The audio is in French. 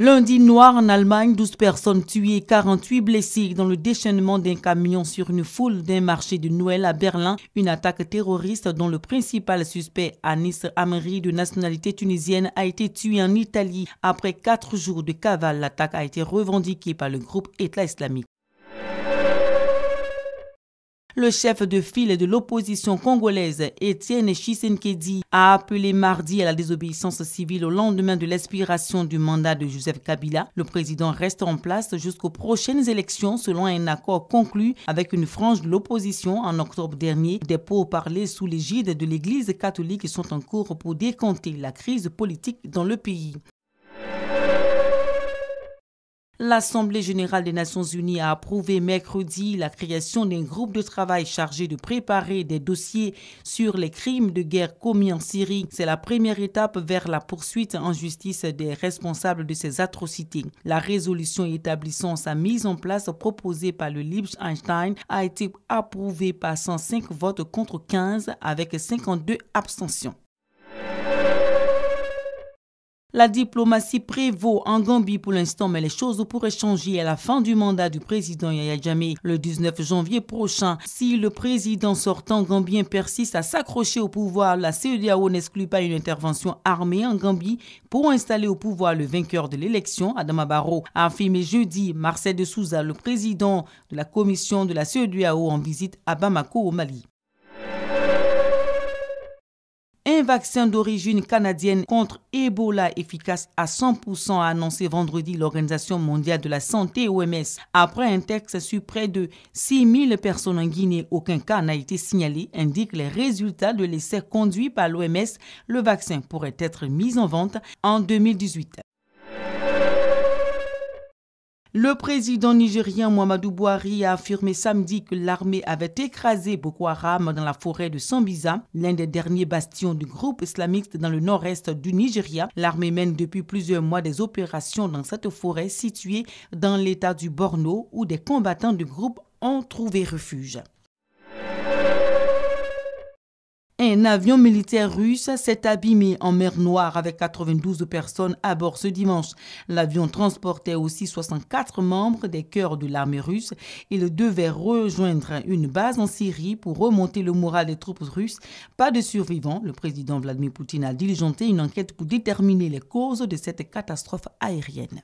Lundi noir en Allemagne, 12 personnes tuées, 48 blessées dans le déchaînement d'un camion sur une foule d'un marché de Noël à Berlin. Une attaque terroriste dont le principal suspect, Anis Amri, de nationalité tunisienne, a été tué en Italie. Après 4 jours de cavale, l'attaque a été revendiquée par le groupe État islamique. Le chef de file de l'opposition congolaise, Étienne Tshisekedi, a appelé mardi à la désobéissance civile au lendemain de l'expiration du mandat de Joseph Kabila. Le président reste en place jusqu'aux prochaines élections selon un accord conclu avec une frange de l'opposition en octobre dernier. Des pourparlers sous l'égide de l'Église catholique sont en cours pour décompter la crise politique dans le pays. L'Assemblée générale des Nations unies a approuvé mercredi la création d'un groupe de travail chargé de préparer des dossiers sur les crimes de guerre commis en Syrie. C'est la première étape vers la poursuite en justice des responsables de ces atrocités. La résolution établissant sa mise en place proposée par le Liechtenstein a été approuvée par 105 votes contre 15 avec 52 abstentions. La diplomatie prévaut en Gambie pour l'instant, mais les choses pourraient changer à la fin du mandat du président Yahya Jammeh le 19 janvier prochain. Si le président sortant gambien persiste à s'accrocher au pouvoir, la CEDEAO n'exclut pas une intervention armée en Gambie pour installer au pouvoir le vainqueur de l'élection, Adama Barrow, a affirmé jeudi Marcel de Souza, le président de la commission de la CEDEAO en visite à Bamako au Mali. Un vaccin d'origine canadienne contre Ebola efficace à 100% a annoncé vendredi l'Organisation mondiale de la santé OMS. Après un texte sur près de 6000 personnes en Guinée, aucun cas n'a été signalé, indiquent les résultats de l'essai conduit par l'OMS. Le vaccin pourrait être mis en vente en 2018. Le président nigérien Muhammadu Buhari a affirmé samedi que l'armée avait écrasé Boko Haram dans la forêt de Sambisa, l'un des derniers bastions du groupe islamiste dans le nord-est du Nigeria. L'armée mène depuis plusieurs mois des opérations dans cette forêt située dans l'état du Borno où des combattants du groupe ont trouvé refuge. Un avion militaire russe s'est abîmé en mer Noire avec 92 personnes à bord ce dimanche. L'avion transportait aussi 64 membres des chœurs de l'armée russe. Il devait rejoindre une base en Syrie pour remonter le moral des troupes russes. Pas de survivants. Le président Vladimir Poutine a diligenté une enquête pour déterminer les causes de cette catastrophe aérienne.